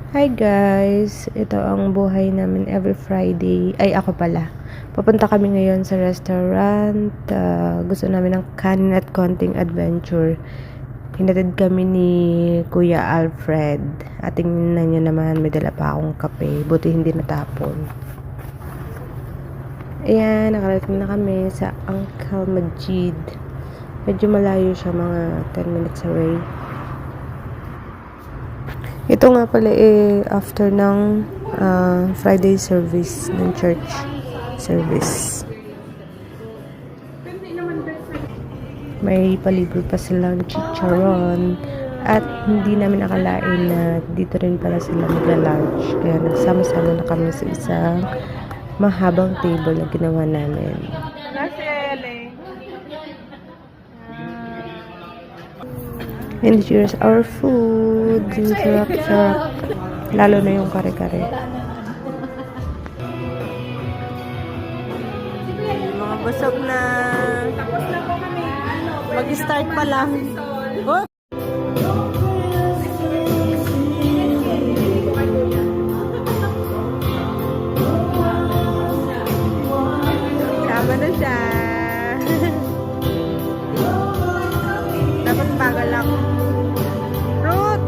Hi guys! Ito ang buhay namin every Friday. Ay, ako pala. Papunta kami ngayon sa restaurant. Gusto namin ng kanin at konting adventure. Hinatid kami ni Kuya Alfred. At tingnan nyo naman, may dala pa akong kape. Buti hindi natapon. Ayan, nakarating na kami sa Uncle Majid. Medyo malayo siya, mga 10 minutes away. Ito nga pala after ng Friday service ng church service. May palibre pa silang chicharon at hindi namin akalain na dito rin pala sila magla-lunch. Kaya nagsama-sama na kami sa isang mahabang table na ginawa namin. And here's our food. Sarap-sarap. Lalo na yung kare-kare. Mga busog na. Mag-start pa lang. Oh! Sama na siya. Dapat bagal lang. Fruit!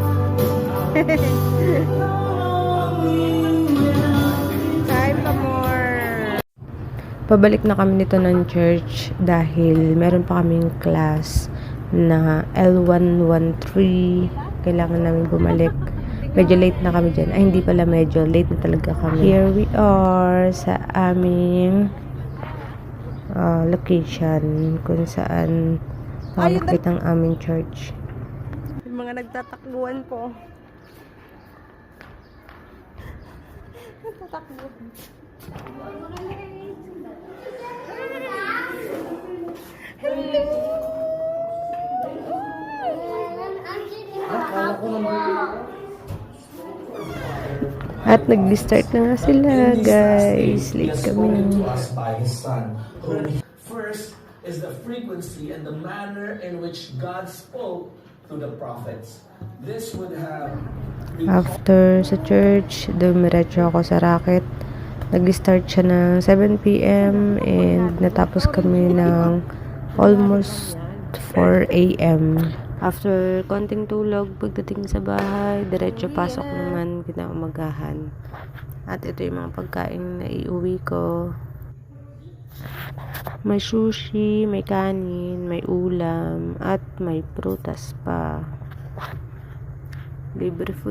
Kain pa more. Pabalik na kami nito ng church dahil meron pa kaming class na L113. Kailangan namin bumalik. Medyo late na kami dyan. Ay, hindi pala medyo. Late na talaga kami. Here we are sa aming location kung saan makakit ang aming church. Yung mga nagtatakbuhan po. Nagtatakbuhan. At nag-start na nga sila, guys. Late kami. First is the frequency and the manner in which God spoke to the prophets. This would have... After sa church, dumiretso ako sa racket. Nag-start siya ng 7 p.m. and natapos kami ng almost 4 a.m. After konting tulog, pagdating sa bahay, diretso pasok naman kinaumagahan. At ito yung mga pagkain na iuwi ko. May sushi, may kanin, may ulam, at may prutas pa. Libre food.